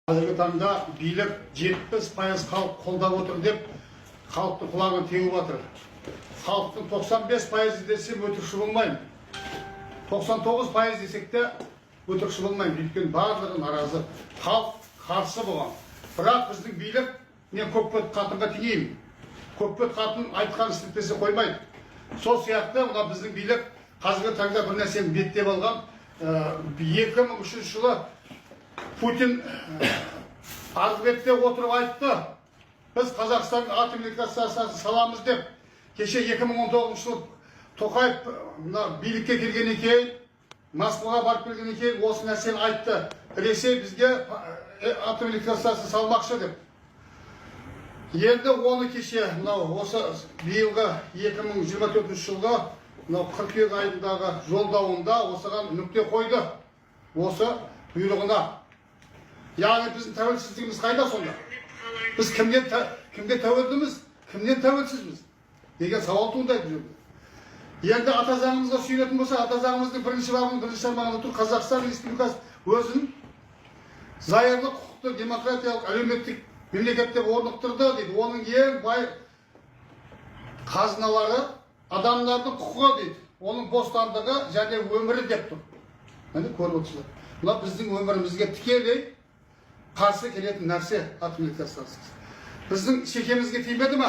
Қазіргі таңда билік 70% халық қолдап отыр деп халықтың құлағын тегіп отыр. Халықтың 95% десем өтірікші болмаймын. 99% десек те өтірікші болмаймын. Өйткені барлығы наразы. Халық қарсы болған. Бірақ біздің билік мен көкбет қатынға теңеймін. Көкбет қатын айтқан істетпесе қоймайды. Сол сияқты мына біздің билік қазіргі таңда бір нәрсені беттеп алған. 2003 жылы Путин Аргбетте отырып айтты, біз Қазақстан атом электростанциясын саламыз деп. Кеше 2019 жылы Тоқаев билікке келгеннен кейін, Москваға барып келгеннен кейін осы нәрсені айтты. Ресей бізге атом электростанциясын салмақшы деп. Енді оны кеше осы биылғы 2024 жылғы қыркүйек айындағы жолдауында осыған нүкте қойды. Осы бұйрығына. Яғни біздің тәуелсіздігіміз қайда сонда? Біз кімге тәуелдіміз, кімнен тәуелсізбіз? Деген сауал туындайды бұл жерде. Енді ата заңымызға сүйенетін болса, ата заңымыздың бірінші бабының бірінші тармағында тұр, Қазақстан Республикасы өзін зайырлы, құқықты, демократиялық, әлеуметтік мемлекет деп орнықтырды дейді. Оның ең бай қазыналары адамдардың құқығы дейді. Оның бостандығы және өмірі деп тұр. Міне көріп отырсыздар. Мына біздің өмірімізге тікелей қарсы келетін нәрсе атом электростанциясы. Біздің шекемізге тимеді ма?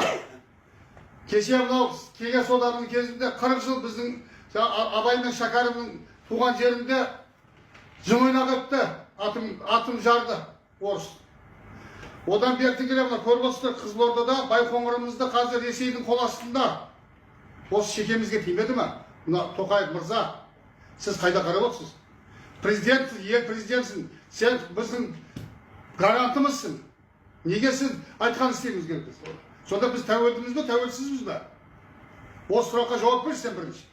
Кеше мынау кеңес одағының кезінде 40 жыл біздің Абай мен Шәкәрімнің туған жерінде жын ойнақ өтті, атом жарды орыс. Одан берді келе мына көріп отырсыздар, Қызылордада Байқоңырымызды қазір Ресейдің қол астында. Осы шекемізге тимеді ма? Мына Тоқаев мырза, сіз қайда қарап отырсыз? Президентсің, ел президентсің, сен біздің гарантымызсың. Неге сіз айтқан істеуіміз керек? Сонда біз тәуелдіміз бе, тәуелсізбіз бе? Осы сұраққа жауап берші сен бірінші.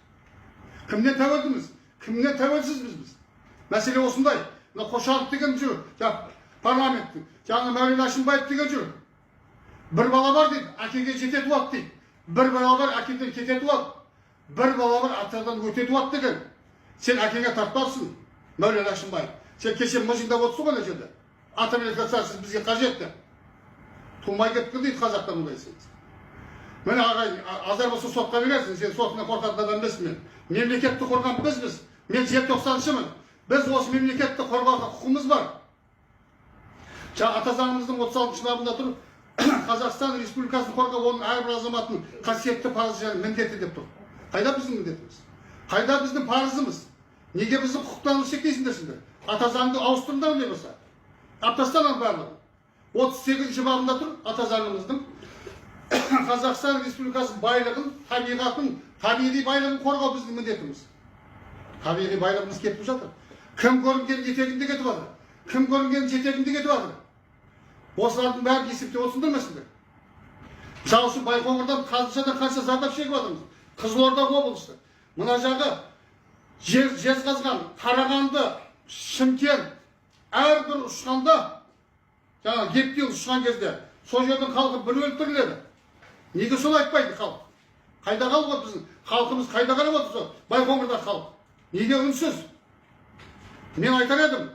Кімнен тәуелдіміз, кімнен тәуелсізбіз біз? Мәселе осындай. Мына Қошанов деген жүр, парламенттің. Жаңа Мәулен Әшімбаев деген жүр. Бір бала бар дейді, әкеге жете туады дейді. Бір бала бар, әкеден кете туады. Бір бала бар, атадан өте туады деген. Сен әкеңе тартпапсың, Мәулен Әшімбаев. Сен кеше мыжыңдап отырсың ғой жерде. Атом электростанциясы бізге қажетті. Тумай кетті дейді қазақтан мұндай сенсіз. Міне ағай, азар болса сотқа берерсің, сен сотына қорқатын адам емеспін мен. Мемлекетті қорған бізбіз. Мен 90-шымын. Біз осы мемлекетті қорғауға құқымыз бар. Ата заңымыздың 36-шы бабында тұр, Қазақстан Республикасын қорғау оның әрбір азаматтың қасиетті парызы және міндеті деп тұр. Қайда біздің міндетіміз? Қайда біздің парызымыз? Неге біздің құқықтарымызды шектейсіңдер сендер? Ата заңды ауыстырыңдар не болса? Аптастан барлығы. 38-ші бабында тұр ата заңымыздың Қазақстан Республикасының байлығын, табиғатын, табиғи байлығын қорғау біздің міндетіміз. Табиғи байлығымыз кетіп жатыр. Кім көрінген жетегінде кетіп жатыр? Кім көрінген жетегінде кетіп жатыр? Осылардың бәрін есептеп отырсыңдар ма сендер? Мысалы үшін Байқоңырдан қанша зардап шегіп жатырмыз. Қызылорда облысы. Мына жағы Жезқазған, Қарағанды, Шымкент әрбір ұшқанда, жаңа гептил ұшқан кезде, сол жердің халқы бір өлтіріледі. Неге сол айтпайды халық? Қайда қалып біздің халқымыз, қайда қарап отырса, Байқоңырда халық? Неге үнсіз? Мен айтар едім,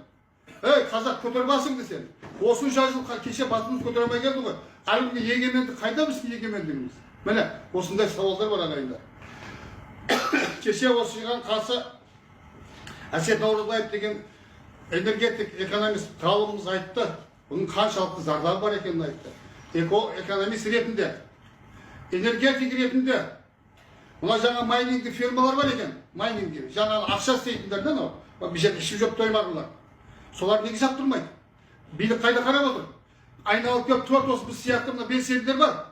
қазақ көтер басыңды сен. Осынша жыл кеше басымыз көтере алмай келді ғой. Әлгі егемендік қайда біздің егемендігіміз? Міне, осындай сауалдар бар ағайындар. Кеше осы жиған қарсы Әсет Наурызбаев деген энергетик экономист ғалымымыз айтты. Бұның қаншалықты зардабы бар екенін айтты. Экономист ретінде, энергетик ретінде, мына жаңа майнингі фирмалар бар екен, майнингі, жаңа ақша істейтіндерден о, бір жерде ішіп жеп тоймағылар. Солар неге жақтырмайды? Билік қайда қарап отыр? Айналып келіп төрт осы біз сияқты мына белсенділер бар.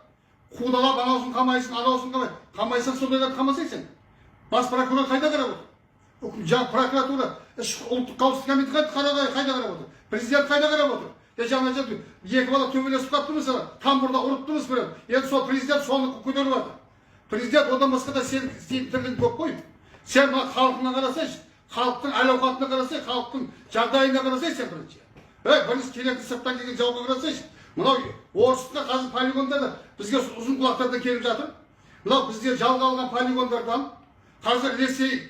Қудалап анаусын қамайсың, анаусын қамайсың, сондайларды қамасайсың. Бас прокурор қайда қарап отыр? Прокуратура, ұлттық қауіпсіздік комитеті қайда қарап отыр? Президент қайда қарап отыр? Жаңа жерде екі бала төбелесіп қапты мысалы, тамбұрда ұрыптыңыз бір. Енді сол президент соны көтеріп жатыр. Президент одан басқа да сен тірлігін көп қой. Сен халқына қарасайшы, халықтың әл-ауқатына қарасай, халықтың жағдайына қарасай сен бірінші. Бірінші келетін сырттан келген жауға қарасайшы. Мынау орысқа қазір полигондарда бізге ұзын құлақтардан келіп жатыр. Мынау бізде жалға алған полигондардан қазір Ресей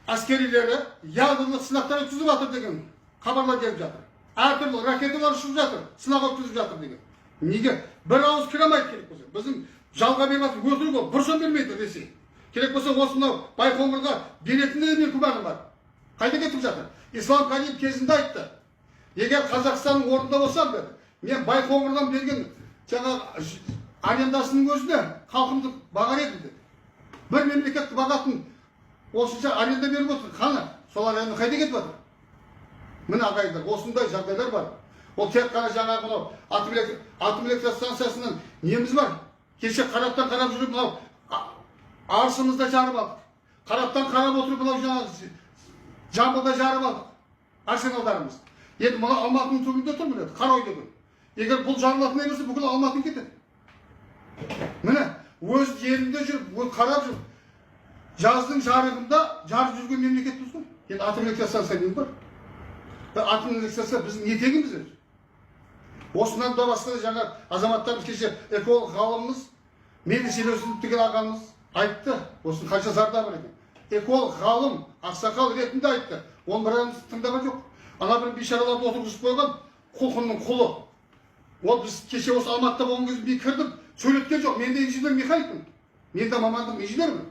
әскерилері ядролық сынақтар өткізіп жатыр деген хабарлар келіп жатыр. әртүрлі ракеталар ұшып жатыр, сынақ өткізіп жатыр деген. Неге? Бір ауыз кіре алмайды керек болса. Біздің жалға беріп жатыр, өтірік ол, бір сом бермейді Ресей. Керек болса осынау Байқоңырға беретініне мен күмәнім бар. Қайда кетіп жатыр? Ислам Каримов кезінде айтты. Егер Қазақстанның орнында болсам деді, мен Байқоңырдан берген жаңа арендасының өзіне халқымды бағар едім деді. Бір мемлекетті бағатын осынша аренда беріп отыр. Қаны? Солар енді қайда кетіп жатыр? Міне ағайындар, осындай жағдайлар бар. Ол тек қана жаңағы мынау атом электростанциясынан неміз бар. Кеше қараптан қарап жүріп мынау арысымызда жарып алдық. Қараптан қарап отырып мынау жаңағы Жамбылда жарып алдық. Арсеналдарымыз. Енді мына Алматының түбінде тұр міне, Қаройды күн. Егер бұл жарылатын емес, бүкіл Алматы кетеді. Міне, өз елінде жүріп, қарап жүріп, жаздың жарығында жарып жүрген мемлекетіміз ғой. Енді атом электростанция дейміз бар. Атом электростанция біздің етегіміз өзі. Осынан да басқа жаңа азаматтарымыз кеше эколог ғалымымыз, мені Селеусінов деген ағамыз айтты. Осының қанша зардабы бар екен. Эколог ғалым, ақсақал ретінде айтты. Оны біріміз тыңдаған жоқ. Ана бір бейшараларды отырғызып қойған құлқынның құлы. Ол біз кеше осы Алматыда болған кезде мен кірдім, сөйлеткен жоқ. Мен де инженер механикпін. Мен де мамандығым инженермін.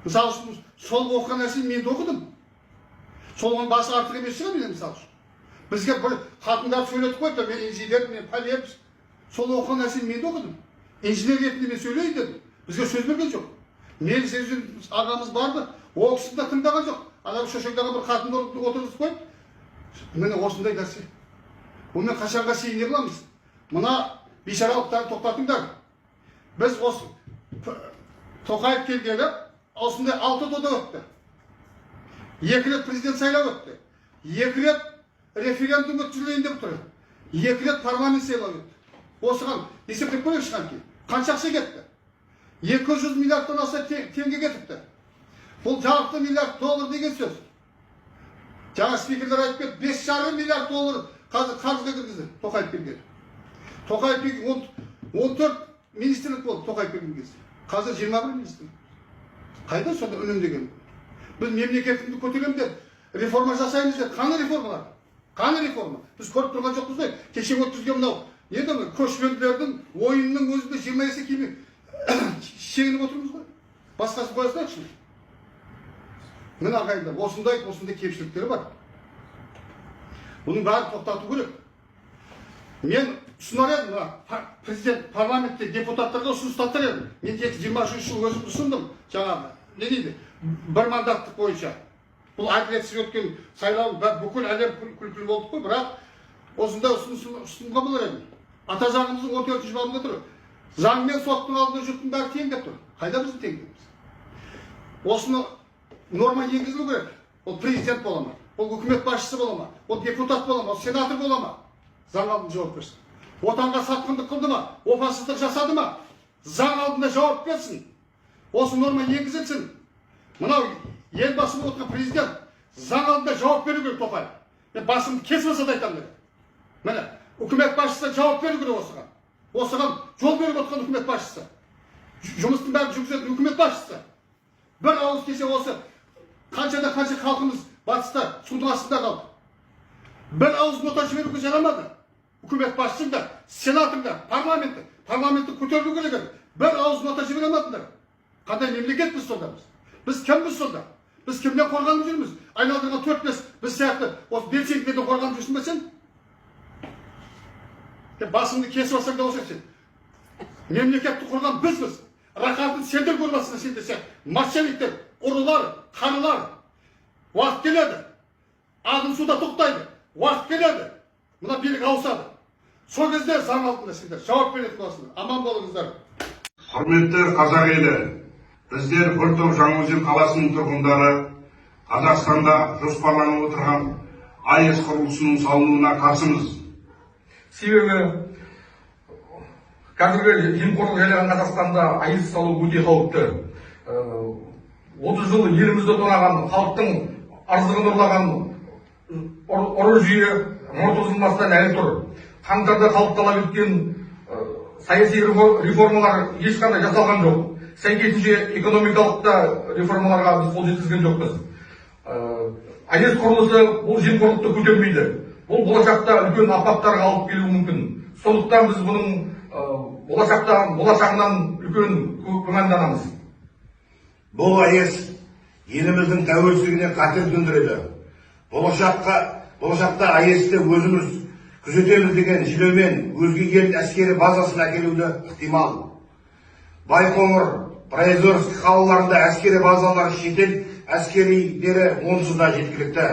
Мысалы үшін сол оқыған нәрсені мен де оқыдым. Солған басы артық емес шығар мен мысалы үшін. Бізге бір қатындар сөйлетіп қойды, мен инженер, мен полиеп. Сол оқыған нәрсені мен де оқыдым. Инженер ретінде мен сөйлейін дедім. Бізге сөз берген жоқ. Мен Селеусінов ағамыз барды, ол кісіні де тыңдаған жоқ. Ана шошайдағы бір қатынды отырғызып қойып, міне осындай нәрсе. Бұны қашанға шейін қыламыз? Мына бейшаралықтарды тоқтатыңдар. Біз осы Тоқаев келгелі осындай 6 дода өтті. 2 рет президент сайлау өтті. 2 рет референдум өткізілейін деп тұр. 2 рет парламент сайлау өтті. Осыған есептеп көрейік шыған кейін. Қанша ақша кетті? 200 миллиардтан аса теңге кетіпті. Бұл жарықты миллиард доллар деген сөз. Жаңа спикерлер айтып кетті, 5,5 миллиард доллар қарызға кіргізді Тоқаев келген. Тоқаев келген 14 министрлік болды Тоқаев келген кезде. Қазір 21 министрлік. Қайда сонда үнемдеген? Біз мемлекетімді көтереміз деп, реформа жасаймыз деп, қаны реформалар? Қаны реформа? Біз көріп тұрған жоқпыз ғой. Кеше өткізген мынау, енді көшпенділердің ойынның өзінде 20 есе кеме шегініп отырмыз ғой. Басқасы қойсайықшы. Міне ағайындар, осындай кемшіліктері бар. Бұның бәрін тоқтату керек. Мен ұсынар едім, президент парламентте депутаттарға ұсыныстар едім. Мен 23 жыл өзім ұсындым жаңағы. Не дейді? Бір мандаттық бойынша. Бұл әділетсіз өткен сайлау бүкіл әлем күлкілі болдық қой, бірақ осындай ұсынуға болар едім. Ата заңымыздың 14-ші бабында тұр. Заң мен соттың алдында жұрттың бәрі тең деп тұр. Қайда біздің теңдігіміз? Осыны норма енгізілу керек. Ол президент бола ма? Ол үкімет басшысы бола ма? Ол депутат бола ма? Ол сенатор бола ма? Заң алдында жауап берсін. Отанға сатқындық қылды ма? Опасыздық жасады ма? Заң алдында жауап берсін. Осы норма енгізілсін. Мынау елбасы болып отырған президент заң алдында жауап беру керек Тоқаев. Мен басымды кесіп да айтамын. Міне, үкімет басшысы жауап беру керек осыған. Осыған жол беріп отқан үкімет басшысы. Жұмыстың бәрін жүргізетін үкімет басшысы. Бір ауыз кесе осы қанша халқымыз батыста судың астында қалды. Бір ауыз нота жіберуге жарамады. Үкімет басшысы да, сенатор да, парламентті көтерілу керек еді. Бір ауыз нота жібере алмадыңдар. Қандай мемлекетпіз сонда біз? Біз кімбіз сонда? Біз кімнен қорғанып жүрміз? Айналдырған 4-5 біз сияқты осы белсенділерден қорғанып жүрсің бе сен? Басыңды кесіп алсаң да осы сен. Мемлекетті құрған бізбіз. Рақатын сендер көрбасына сен десе, мошенниктер, ұрылар, қарылар. Уақыт келеді. Ағын суда тоқтайды. Уақыт келеді. Мына билік ауысады. Сол кезде заң алдында сендер жауап беретін боласыңдар. Аман болыңыздар. Құрметті қазақ елі, біздер бір топ Жаңаөзен қаласының тұрғындары Қазақстанда жоспарланып отырған АЭС құрылысының салынуына қарсымыз. Себебі қазіргі жемқорлық жайлаған Қазақстанда АЭС салу өте қауіпті. 30 жыл елімізді тонаған халықтың арзығын ұрлаған ұры жүйе мұрты ұзылмастан әлі тұр. Қаңтарда халық талап еткен саяси реформалар ешқандай жасалған жоқ. Сәйкесінше экономикалық та реформаларға біз қол жеткізген жоқпыз. АЭС құрылысы бұл жемқорлықты көтермейді. бұл болашақта үлкен апаттарға алып келуі мүмкін. Сондықтан біз бұның болашағынан үлкен күмәнданамыз. Бұл АЭС еліміздің тәуелсіздігіне қатер төндіреді. Болашақта АЭСті өзіміз күзетеміз деген желеумен өзге ел әскери базасын әкелуді ықтимал. Байқоңыр, Приозерск қалаларында әскери базалар шетел әскерилері онсыз да жеткілікті.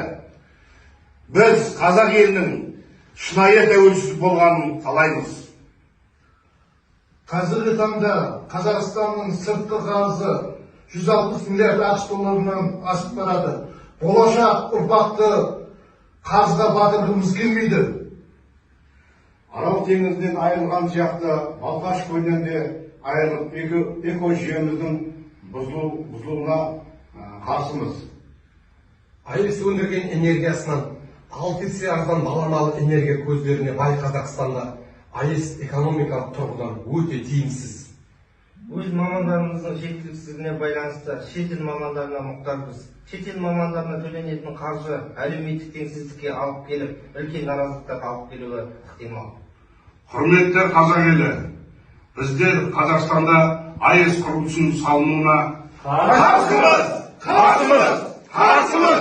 Біз қазақ елінің шынайы тәуелсіз болғанын қалаймыз. Қазіргі таңда Қазақстанның сыртқы қарызы 160 миллиард ақш долларынан асып барады. Болашақ ұрпақты қарызға батырғымыз келмейді. Арал теңізінен айырылған сияқты Балқаш көлінен де айырылып экожүйеміздің бұзылуына қарсымыз. АЭС өндірген энергиясынан 6 есе арзан баламалы энергия көздеріне бай Қазақстанда АЭС экономикалық тұрғыдан өте тиімсіз. Өз мамандарымыздың жеткіліксіздігіне байланысты шетел мамандарына мұқтажбыз. Шетел мамандарына төленетін қаржы әлеуметтік теңсіздікке алып келіп, үлкен наразылықтарға алып келуі ықтимал. Құрметті қазақ елі, біздер Қазақстанда АЭС құрылысының салынуына қарсымыз.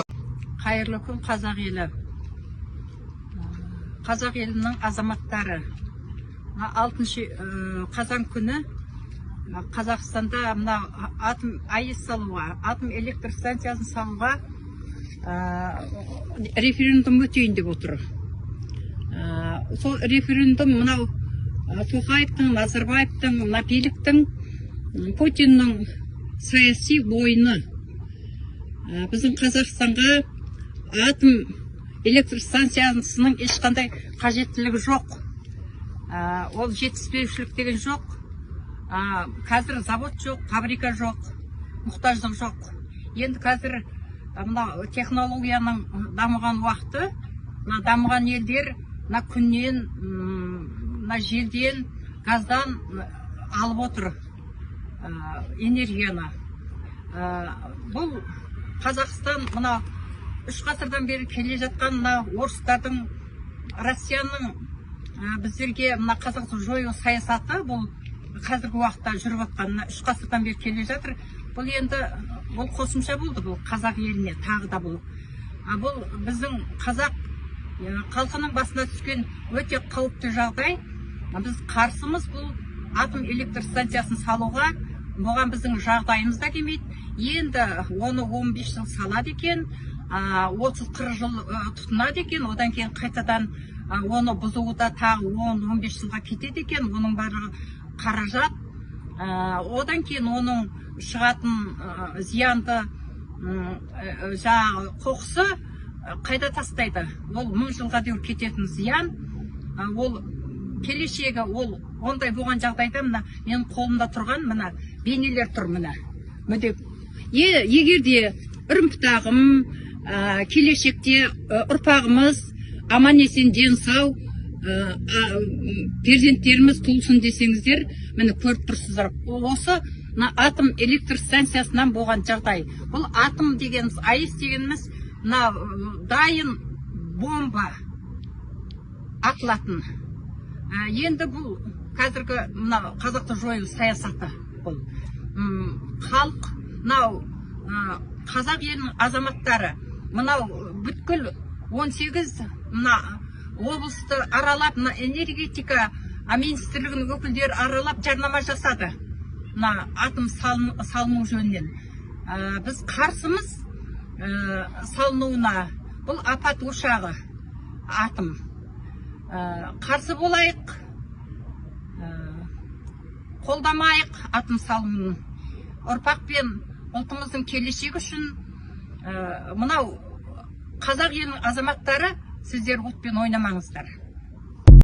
Қайырлы күн қазақ елі. Қазақ елінің азаматтары 6 қазан күні Қазақстанда мына АЭС салуға, атом электр станциясын салуға референдум өтейін деп отыр. Сол референдум мынау Тоқаевтың, Назарбаевтың, биліктің, Путиннің саяси ойыны. Біздің Қазақстанға атом электр станциясының ешқандай қажеттілігі жоқ. Ол жетіспеушілік деген жоқ. Қазір завод жоқ, фабрика жоқ, мұқтаждық жоқ. Енді қазір технологияның дамыған уақыты, дамыған елдер күннен, желден, газдан алып отыр энергияны. Бұл Қазақстан 3 ғасырдан бері келе жатқан орыстардың, Россияның біздерге қазақты жою саясаты бұл қазіргі уақытта жүріп жатқан 3 ғасырдан бері келе жатыр. Бұл енді қосымша болды бұл қазақ еліне тағы да бұл. Бұл біздің қазақ халқының басына түскен өте қауіпті жағдай. Біз қарсымыз бұл атом электр станциясын салуға. Бұған біздің жағдайымыз да келмейді. Енді оны 15 жыл салады екен, 30-40 жыл тұтынады екен, одан кейін қайтадан оны бұзуыда тағы 10-15 жылға кетеді екен, оның барлығы қаражат. Одан кейін оның шығатын зиянды қоқысы қайда тастайды. Ол 1000 жылға дейін кететін зиян. Ол келешегі, ол ондай болған жағдайда менің қолымда тұрған бейнелер тұр Егерде үрімпітағым, келешекте ұрпағымыз аман есен ден сау, перзенттеріміз туылсын десеңіздер, көріп тұрсыздар. Осы атом электр станциясынан болған жағдай. Бұл атом дегеніміз, АЭС дегеніміз дайын бомба атылатын. Енді бұл қазіргі қазақты жою саясаты. Халық, қазақ елінің азаматтары, бүткіл 18 облысты аралап, энергетика министрлігінің өкілдері аралап жарнама жасады. Атом салыну жөнінен. Біз қарсымыз салынуына. Бұл апат ошағы атом. Қарсы болайық, қолдамайық атом салынуын. Ұрпақ пен ұлтымыздың келешегі үшін қазақ елінің азаматтары, сіздер отпен ойнамаңыздар.